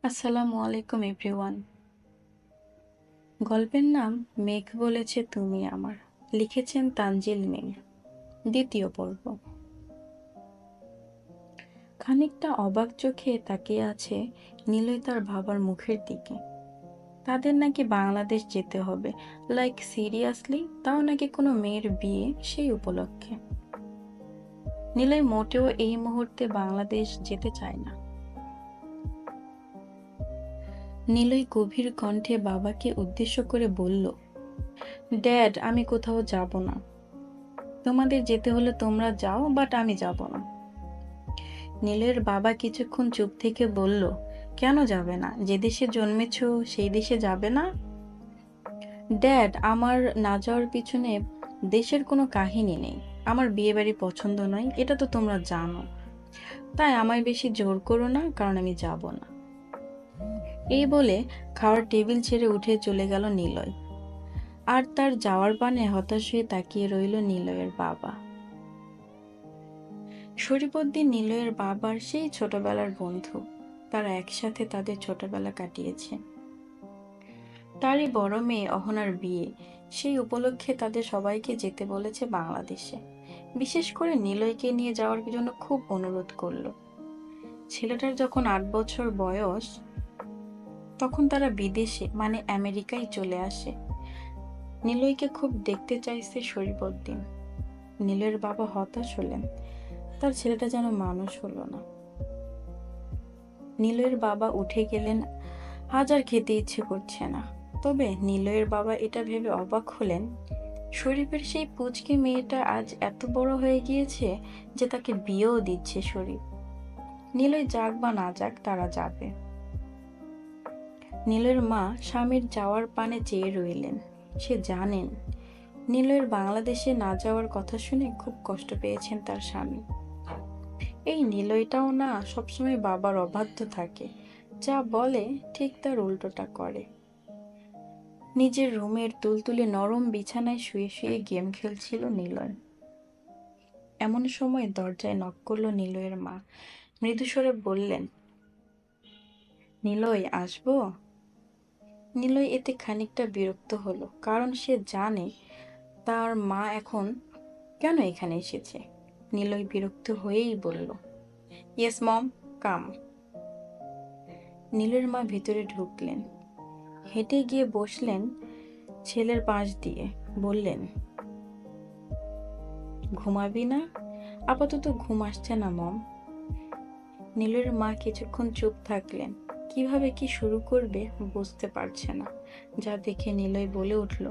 আসসালামু আলাইকুম এভরিওয়ান। গল্পের নাম মেঘ বলেছে তুমি আমার। লিখেছেন তানজিল মিম। দ্বিতীয় পর্ব। খানিকটা অবাক চোখে তাকিয়ে আছে নিলয় তার বাবার মুখের দিকে। তাদের নাকি বাংলাদেশ যেতে হবে, লাইক সিরিয়াসলি, তাও নাকি কোনো মেয়ের বিয়ে সেই উপলক্ষে। নিলয় মোটেও এই মুহূর্তে বাংলাদেশ যেতে চায় না। নিলয় গভীর কণ্ঠে বাবাকে উদ্দেশ্য করে বলল, ড্যাড, আমি কোথাও যাব না। তোমাদের যেতে হলে তোমরা যাও, বাট আমি যাব না। নীলের বাবা কিছুক্ষণ চুপ থেকে বলল, কেন যাবে না? যে দেশে জন্মেছ সেই দেশে যাবে না? ড্যাড, আমার না যাওয়ার পিছনে দেশের কোনো কাহিনী নেই। আমার বিয়ে বাড়ি পছন্দ নয়, এটা তো তোমরা জানো। তাই আমায় বেশি জোর করো না, কারণ আমি যাব না। এই বলে খাওয়ার টেবিল ছেড়ে উঠে চলে গেল নিলয়। আর তার যাওয়ার পানে হতাশ হয়ে তাকিয়ে রইল নিলয়ের বাবা। শরীফউদ্দিন নিলয়ের বাবার সেই ছোটবেলার বন্ধু। তারা একসাথে তাদের ছোটবেলা কাটিয়েছে। তারই বড় মেয়ে অহনার বিয়ে, সেই উপলক্ষে তাদের সবাইকে যেতে বলেছে বাংলাদেশে। বিশেষ করে নিলয়কে নিয়ে যাওয়ার জন্য খুব অনুরোধ করলো। ছেলেটার যখন 8 বছর বয়স, তখন তারা বিদেশে মানে আমেরিকায় চলে আসে। নিলয়কে খুব দেখতে চাইছে শরীফউদ্দিন। নিলয়ের বাবা হতাশ হলেন, তার ছেলেটা যেন মানুষ হলো না। নিলয়ের বাবা উঠে গেলেন, আজ আর খেতে ইচ্ছে করছে না। তবে নিলয়ের বাবা এটা ভেবে অবাক হলেন, শরীফের সেই পুচকে মেয়েটা আজ এত বড় হয়ে গিয়েছে যে তাকে বিয়েও দিচ্ছে শরীফ। নিলয় যাক বা না যাক, তারা যাবে। নিলয়ের মা স্বামীর যাওয়ার পানে চেয়ে রইলেন। সে জানেন নিলয়ের বাংলাদেশে না যাওয়ার কথা শুনে খুব কষ্ট পেয়েছেন তার স্বামী। এই নিলয়টাও না সবসময় বাবার অবাধ্য থাকে, যা বলে ঠিক তার উল্টোটা করে। নিজের রুমের তুলতুলে নরম বিছানায় শুয়ে শুয়ে গেম খেলছিল নিলয়। এমন সময় দরজায় নক করলো নিলয়ের মা। মৃদুস্বরে বললেন, নিলয়, আসবো? নিলয় এতে খানিকটা বিরক্ত হলো, কারণ সে জানে তার মা এখন কেন এখানে এসেছে। নিলয় বিরক্ত হয়েই বলল, ইয়েস মম, কাম। নীলের মা ভিতরে ঢুকলেন, হেঁটে গিয়ে বসলেন ছেলের পাশ দিয়ে। বললেন, ঘুমাবি না? আপাতত ঘুম আসছে না মম। নীলের মা কিছুক্ষণ চুপ থাকলেন। কিভাবে কি শুরু করবে বুঝতে পারছে না। যা দেখে নিলয় বলে উঠল,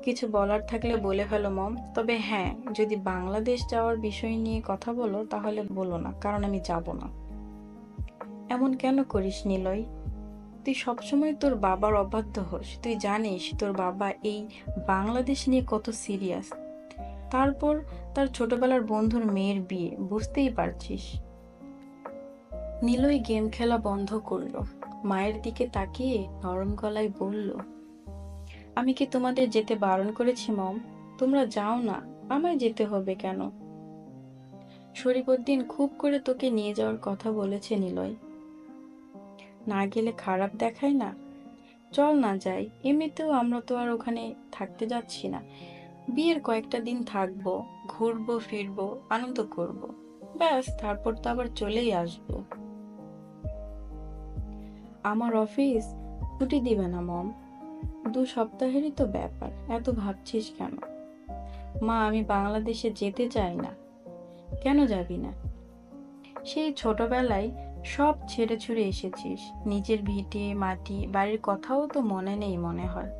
কিছু বলার থাকলে বলে ফেলো মম। তবে হ্যাঁ, যদি বাংলাদেশ যাওয়ার বিষয় নিয়ে কথা বলো তাহলে বলো না, কারণ আমি যাব না। এমন কেন করিস নিলয়? তুই সবসময় তোর বাবার অবাধ্য হোস। তুই জানিস তোর বাবা এই বাংলাদেশ নিয়ে কত সিরিয়াস। তারপর তার ছোটবেলার বন্ধুর মেয়ের বিয়ে, বুঝতেই পারছিস। নিলয় গেম খেলা বন্ধ করলো। মায়ের দিকে তাকিয়ে নরম গলায় বলল, আমি কি তোমাদের যেতে বারণ করেছি মম? তোমরা যাও না, আমায় যেতে হবে কেন? শরীফউদ্দিন খুব করে তোকে নিয়ে যাওয়ার কথা বলেছে নিলয়। না গেলে খারাপ দেখায় না? চল না যাই, এমনিতেও আমরা তো আর ওখানে থাকতে যাচ্ছি না। বিয়ের কয়েকটা দিন থাকবো, ঘুরবো ফিরবো, আনন্দ করব। ব্যাস, তারপর তো আবার চলেই আসবো। আমার অফিস ছুটি দিবে না মম। 2 সপ্তাহেরই তো ব্যাপার, এত ভাবছিস কেন? মা, আমি বাংলাদেশে যেতে চাই না। কেন যাবি না? সেই ছোটবেলায় সব ছেড়ে ছুড়ে এসেছিস। নিজের ভিটে মাটি বাড়ির কথাও তো মনে নেই মনে হয়।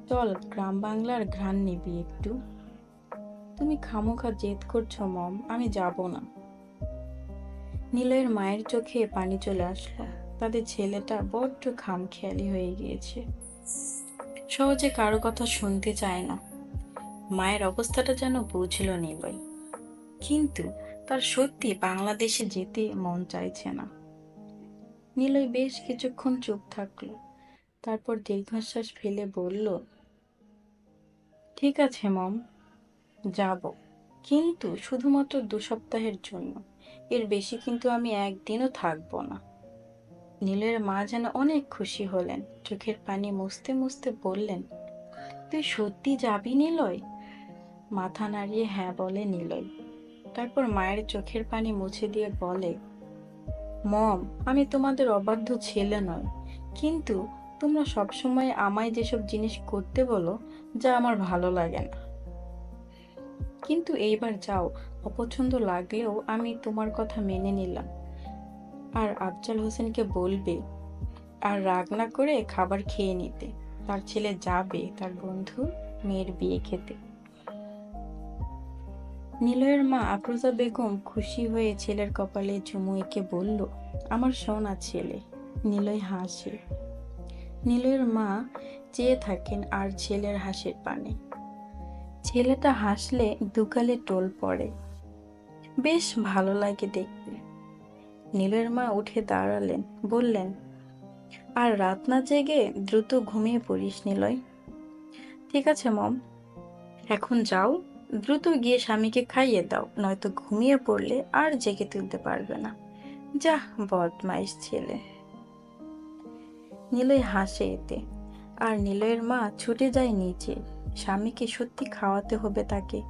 চল, গ্রাম বাংলার ঘ্রাণ নিবি একটু। তুমি খামোখা জেদ করছো মম, আমি যাব না। নিলয়ের মায়ের চোখে পানি চলে আসলো। তাদের ছেলেটা বড্ড খামখেয়ালি হয়ে গিয়েছে, সহজে কারো কথা শুনতে চায় না। মায়ের অবস্থাটা যেন বুঝল নিলয়, কিন্তু তার সত্যি বাংলাদেশে যেতে মন চাইছে না। নিলয় বেশ কিছুক্ষণ চুপ থাকলো, তারপর দীর্ঘশ্বাস ফেলে বলল, ঠিক আছে মম, যাব, কিন্তু শুধুমাত্র 2 সপ্তাহের জন্য। এর বেশি কিন্তু আমি একদিনও থাকবো না। নীলের মা যেন অনেক খুশি হলেন, চোখের পানি মুছতে মুছতে বললেন, তুই সত্যি যাবি নিলয়? মাথা নাড়িয়ে হ্যাঁ বলে নিলয়। তারপর মায়ের চোখের পানি মুছে দিয়ে বলে, মম, আমি তোমাদের অবাধ্য ছেলে নয়, কিন্তু তোমরা সবসময় আমায় যেসব জিনিস করতে বলো যা আমার ভালো লাগে না, কিন্তু এইবার যাও, অপছন্দ লাগলেও আমি তোমার কথা মেনে নিলাম। আর আফজাল হোসেনকে বলবে আর রাগ না করে খাবার খেয়ে নিতে, তার ছেলে যাবে তার বন্ধু মেয়ের বিয়ে খেতে। নিলয়ের মা আফরোজা বেগম খুশি হয়ে ছেলের কপালে চুমু এঁকে বলল, আমার সোনা ছেলে। নিলয় হাসে। নিলয়ের মা চেয়ে থাকেন আর ছেলের হাসির পানে। ছেলেটা হাসলে দুগালে টোল পড়ে, বেশ ভালো লাগে দেখতে। নীলের মা উঠে দাঁড়ালেন, বললেন, আর রাত না জেগে দ্রুত ঘুমিয়ে পড়িস নিলয়। ঠিক আছে মম, এখন যাও, দ্রুত গিয়ে স্বামীকে খাইয়ে দাও, নয়তো ঘুমিয়ে পড়লে আর জেগে তুলতে পারবে না। যা, বদমাইশ ছেলে। নিলয় হাসে এতে, আর নিলয়ের মা ছুটে যায় নিচে। স্বামীকে সত্যি খাওয়াতে হবে তাকে।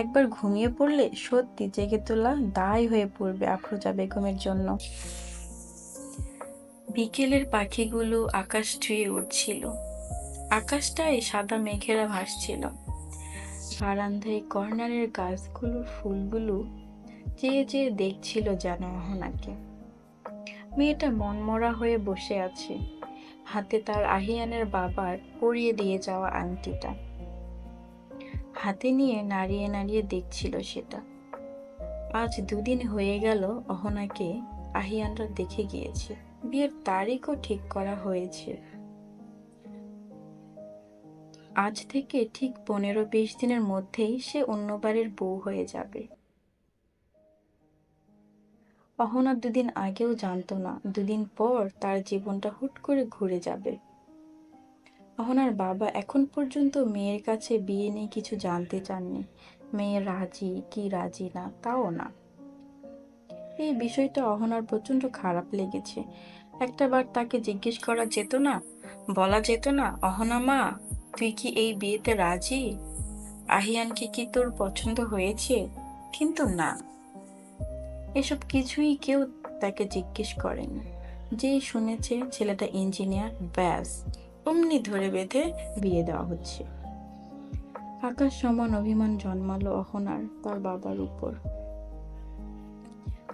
একবার ঘুমিয়ে পড়লে সত্যি জেগে তোলা দায় হয়ে পড়বে আফরোজা বেগমের জন্য। বিকেলের পাখিগুলো আকাশ ছুঁয়ে উঠছিল, আকাশটায় সাদা মেঘেরা ভাসছিল। বারান্দায় কর্নারের গাছগুলোর ফুলগুলো চেয়ে চেয়ে দেখছিল যেন অহনাকে। মেয়েটা মনমরা হয়ে বসে আছে, হাতে তার আহিয়ানের বাবার পরিয়ে দিয়ে যাওয়া আংটিটা হাতে নিয়ে নাড়িয়ে নাড়িয়ে দেখছিল সেটা। আজ দুদিন হয়ে গেল অহনাকে আহিয়ানরা দেখে গিয়েছে, বিয়ের তারিখও ঠিক করা হয়েছে। আজ থেকে ঠিক 15-20 দিনের মধ্যেই সে অন্য বাড়ির বউ হয়ে যাবে। অহনা দুদিন আগেও জানতো না দুদিন পর তার জীবনটা হুট করে ঘুরে যাবে। অহনার বাবা এখন পর্যন্ত মেয়ের কাছে বিয়ে নিয়ে কিছু জানতে চাননি। মেয়ে রাজি কি রাজি না তাও না। এই বিষয়টা অহনার প্রচন্ড খারাপ লেগেছে। একটাবার তাকে জিজ্ঞেস করা যেত না, বলা যেত না, অহনা মা, তুই কি এই বিয়েতে রাজি? আহিয়ানকে কি তোর পছন্দ হয়েছে? কিন্তু না, এসব কিছুই কেউ তাকে জিজ্ঞেস করেনি। যেই শুনেছে ছেলেটা ইঞ্জিনিয়ার, ব্যাস অমনি ধরে বেঁধে বিয়ে দেওয়া হচ্ছে। আকাশ সমান অভিমান জন্মালো অহনার তার বাবার উপর।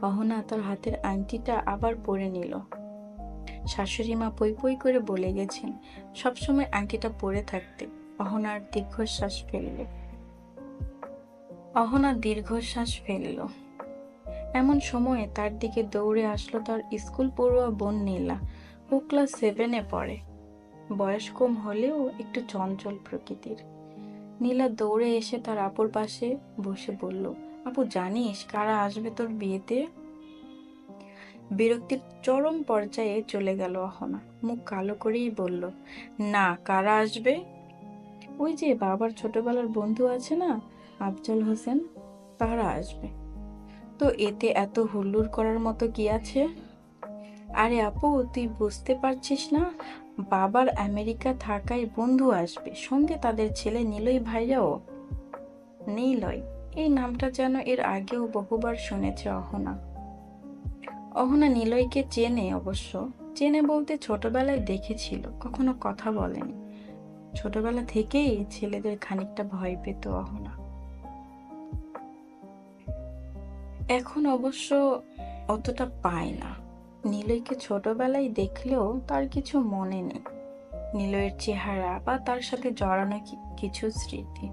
অহনা তার হাতের আংটিটা আবার পরে নিল। শাশুড়ি মা পই পই করে বলে গেছেন সবসময় আংটিটা পরে থাকতে। অহনার দীর্ঘশ্বাস ফেলল। অহনা দীর্ঘশ্বাস ফেলল। এমন সময়ে তার দিকে দৌড়ে আসলো তার স্কুল পড়ুয়া বোন নীলা। ও ক্লাস 7-এ পড়ে, বয়স কম হলেও একটু চঞ্চল প্রকৃতির। নীলা দৌড়ে এসে তার আপুর পাশে বসে বলল, আপু জানিস কারা আসবে তোর বিয়েতে? বিরক্তির চরম পর্যায়ে চলে গেল অহনা, মুখ কালো করেই বলল, না, কারা আসবে? ওই যে বাবার ছোটবেলার বন্ধু আছে না, আফজাল হোসেন, তারা আসবে। তো এতে এত হুল্লোড় করার মতো কি আছে? আরে আপু, তুই বুঝতে পারছিস না, বাবার আমেরিকা থাকায় বন্ধু আসবে, সঙ্গে তাদের ছেলে নিলয় ভাইয়াও। নিলয়, এই নামটা যেন এর আগেও বহুবার শুনেছে অহনা। অহনা নিলয়কে চেনে অবশ্য, চেনে বলতে ছোটবেলায় দেখেছিল, কখনো কথা বলেনি। ছোটবেলা থেকেই ছেলেদের খানিকটা ভয় পেত অহনা। এখন অবশ্য অতটা পায় না। নিলয়কে ছোটবেলায় দেখলেও তার কিছু মনে নেই, নিলয়ের চেহারা বা তার সাথে জড়ানো কিছু স্মৃতি।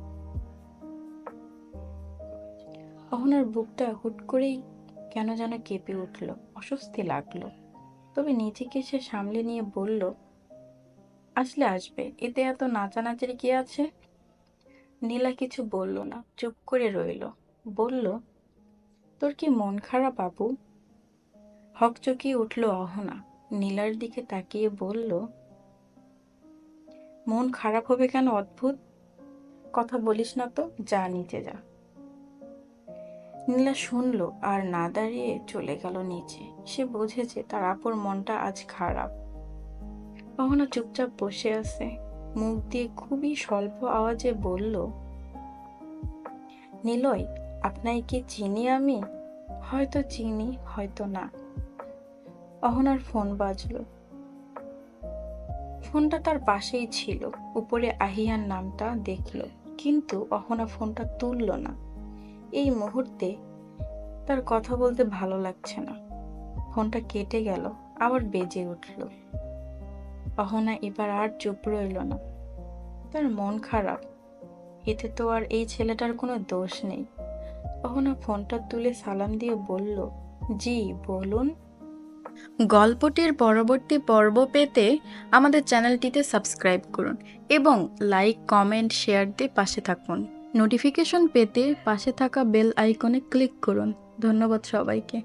অহনার বুকটা হুট করেই কেন যেন কেঁপে উঠল, অস্বস্তি লাগলো। তবে নিজেকে সে সামলে নিয়ে বলল, আসলে আসবে, এতে এত নাচানাচির কি আছে? নীলা কিছু বলল না, চুপ করে রইল। বলল, তোর কি মন খারাপ আপু? হকচকিয়ে উঠল অহনা, নীলার দিকে তাকিয়ে বলল, মন খারাপ হবে কেন অদ্ভুত কথা বলিস না তো, যা নিচে যা। নীলা শুনলো আর না দাঁড়িয়ে চলে গেল নিচে। সে বুঝেছে তার আপুর মনটা আজ খারাপ। অহনা চুপচাপ বসে আছে, মুখ দিয়ে খুবই স্বল্প আওয়াজে বলল, নিলয়, আপনাকে কি চিনি আমি? হয়তো চিনি, হয়তো না। অহনার ফোন বাজলো। ফোনটা তার পাশেই ছিল। উপরে আহিয়ার নামটা দেখলো, কিন্তু অহনা ফোনটা তুলল না। এই মুহূর্তে তার কথা বলতে ভালো লাগছে না। ফোনটা কেটে গেল, আবার বেজে উঠল। অহনা এবার আর চুপ রইল না। তার মন খারাপ, এতে তো আর এই ছেলেটার কোনো দোষ নেই। অহনা ফোনটা তুলে সালাম দিয়ে বলল, জি বলুন। গল্পটির পরবর্তী পর্ব পেতে আমাদের চ্যানেলটিতে সাবস্ক্রাইব করুন এবং লাইক, কমেন্ট, শেয়ার দিয়ে পাশে থাকুন। নোটিফিকেশন পেতে পাশে থাকা বেল আইকনে ক্লিক করুন। ধন্যবাদ সবাইকে।